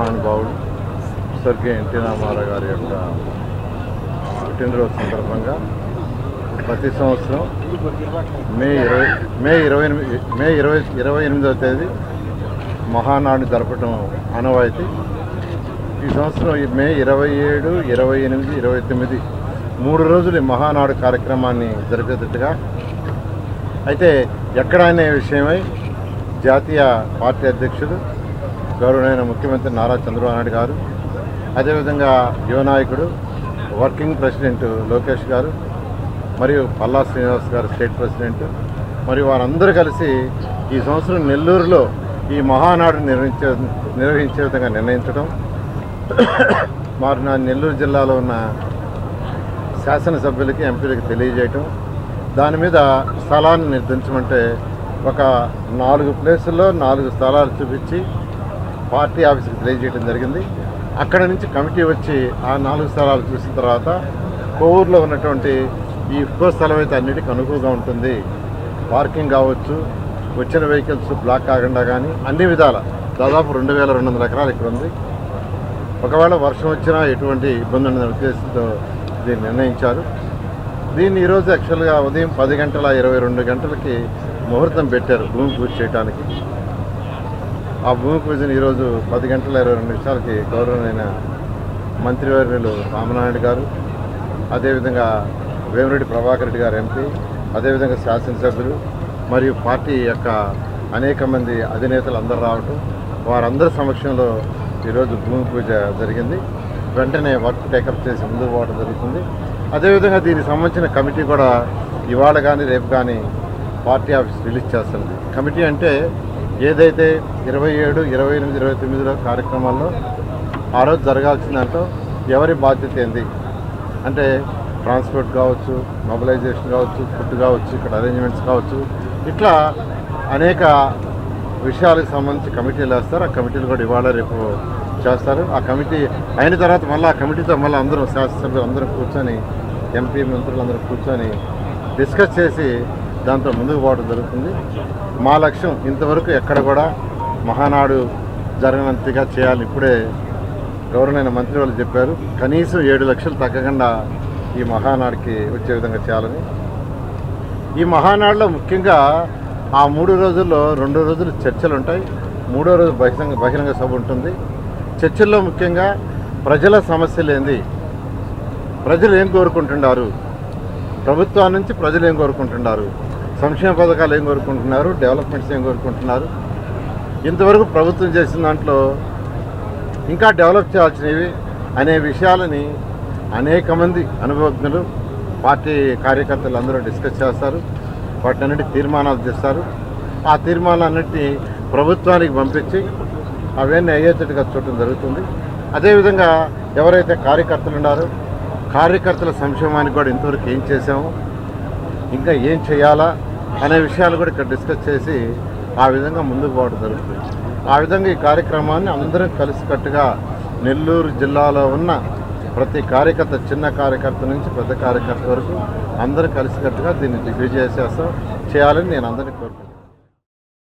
మహానుభావుడు స్వర్గీయ ఎన్టీ రామారావు గారి యొక్క పుట్టినరోజు సందర్భంగా ప్రతి సంవత్సరం మే 28వ తేదీ మహానాడు జరపడం ఆనవాయితీ. ఈ సంవత్సరం మే 27, 28, 29 3 రోజులు మహానాడు కార్యక్రమాన్ని జరిపేటట్టుగా అయితే ఎక్కడైనా విషయమై జాతీయ పార్టీ అధ్యక్షుడు గౌరవనీయ ముఖ్యమంత్రి నారా చంద్రబాబు నాయుడు గారు, అదేవిధంగా యువ నాయకుడు వర్కింగ్ ప్రెసిడెంట్ లోకేష్ గారు మరియు పల్లా శ్రీనివాస్ గారు స్టేట్ ప్రెసిడెంట్ మరియు వారందరూ కలిసి ఈ సంవత్సరం నెల్లూరులో ఈ మహానాడు నిర్వహించే విధంగా నిర్ణయించడం, మరి నా నెల్లూరు జిల్లాలో ఉన్న శాసనసభ్యులకి ఎంపీలకి తెలియజేయటం, దాని మీద స్థలాన్ని నిర్ధరించమంటే ఒక 4 ప్లేసుల్లో 4 స్థలాలు చూపించి పార్టీ ఆఫీస్కి తెలియజేయడం జరిగింది. అక్కడ నుంచి కమిటీ వచ్చి ఆ 4 స్థలాలు చూసిన తర్వాత కోవూరులో ఉన్నటువంటి ఈ ఎక్కువ స్థలం అయితే అన్నిటికీ అనుకువగా ఉంటుంది, పార్కింగ్ కావచ్చు, వచ్చిన వెహికల్స్ బ్లాక్ కాకుండా కానీ అన్ని విధాల దాదాపు 2200 ఎకరాలు ఇక్కడ ఉంది. ఒకవేళ వర్షం వచ్చినా ఎటువంటి ఇబ్బంది ఉండదనే ఉద్దేశంతో దీన్ని నిర్ణయించారు. దీన్ని ఈరోజు యాక్చువల్గా ఉదయం 10:22 ముహూర్తం పెట్టారు భూమి పూజ చేయడానికి. ఆ భూమి పూజను ఈరోజు 10:22 గౌరవనీయ మంత్రివర్యులు రామనాయుడు గారు, అదేవిధంగా వేమిరెడ్డి ప్రభాకర్ రెడ్డి గారు ఎంపీ, అదేవిధంగా శాసనసభ్యులు మరియు పార్టీ యొక్క అనేక మంది అధినేతలు అందరూ రావటం, వారందరి సమక్షంలో ఈరోజు భూమి పూజ జరిగింది. వెంటనే వర్క్ టేకప్ చేసి ముందుకు పోవడం జరుగుతుంది. అదేవిధంగా దీనికి సంబంధించిన కమిటీ కూడా ఇవాళ కానీ రేపు కానీ పార్టీ ఆఫీస్ రిలీజ్ చేస్తుంది. కమిటీ అంటే ఏదైతే 27, 28, 29 కార్యక్రమాల్లో ఆ రోజు జరగాల్సిన దాంట్లో ఎవరి బాధ్యత ఏంది అంటే ట్రాన్స్పోర్ట్ కావచ్చు, మొబిలైజేషన్ కావచ్చు, ఫుడ్ కావచ్చు, ఇక్కడ అరేంజ్మెంట్స్ కావచ్చు, ఇట్లా అనేక విషయాలకు సంబంధించి కమిటీలు వేస్తారు. ఆ కమిటీలు కూడా ఇవాళ రేపు చేస్తారు. ఆ కమిటీ అయిన తర్వాత మళ్ళీ ఆ కమిటీతో మళ్ళీ అందరూ శాసనసభ్యులు అందరూ కూర్చొని, ఎంపీ మంత్రులు అందరూ కూర్చొని డిస్కస్ చేసి దాంతో ముందుకు పోవడం జరుగుతుంది. మా లక్ష్యం ఇంతవరకు ఎక్కడ కూడా మహానాడు జరగనంతగా చేయాలి. ఇప్పుడే గౌరవనీయ మంత్రి వాళ్ళు చెప్పారు, కనీసం 7 లక్షలు తగ్గకుండా ఈ మహానాడుకి వచ్చే విధంగా చేయాలని. ఈ మహానాడులో ముఖ్యంగా ఆ 3 రోజుల్లో 2 రోజులు చర్చలు ఉంటాయి, 3వ రోజు బహిరంగ సభ ఉంటుంది. చర్చల్లో ముఖ్యంగా ప్రజల సమస్యలు ఏంది, ప్రజలు ఏం కోరుకుంటున్నారు, ప్రభుత్వం నుంచి ప్రజలు ఏం కోరుకుంటున్నారు, సంక్షేమ పథకాలు ఏం కోరుకుంటున్నారు, డెవలప్మెంట్స్ ఏం కోరుకుంటున్నారు, ఇంతవరకు ప్రభుత్వం చేసిన దాంట్లో ఇంకా డెవలప్ చేయాల్సినవి అనే విషయాలని అనేక మంది అనుభవజ్ఞులు, పార్టీ కార్యకర్తలు అందరూ డిస్కస్ చేస్తారు. వాటినన్నిటి తీర్మానాలు చేస్తారు. ఆ తీర్మానాలన్నింటినీ ప్రభుత్వానికి పంపించి అవన్నీ అయ్యేటట్టుగా చూడటం జరుగుతుంది. అదేవిధంగా ఎవరైతే కార్యకర్తలు ఉన్నారో కార్యకర్తల సంక్షేమానికి కూడా ఇంతవరకు ఏం చేసాము, ఇంకా ఏం చేయాలా అనే విషయాలు కూడా ఇక్కడ డిస్కస్ చేసి ఆ విధంగా ముందుకు పోవడం జరుగుతుంది. ఆ విధంగా ఈ కార్యక్రమాన్ని అందరం కలిసికట్టుగా నెల్లూరు జిల్లాలో ఉన్న ప్రతి కార్యకర్త, చిన్న కార్యకర్త నుంచి పెద్ద కార్యకర్త వరకు అందరూ కలిసికట్టుగా దీన్ని దిగ్విజయం చేయాలని నేను అందరినీ కోరుకుంటున్నాను.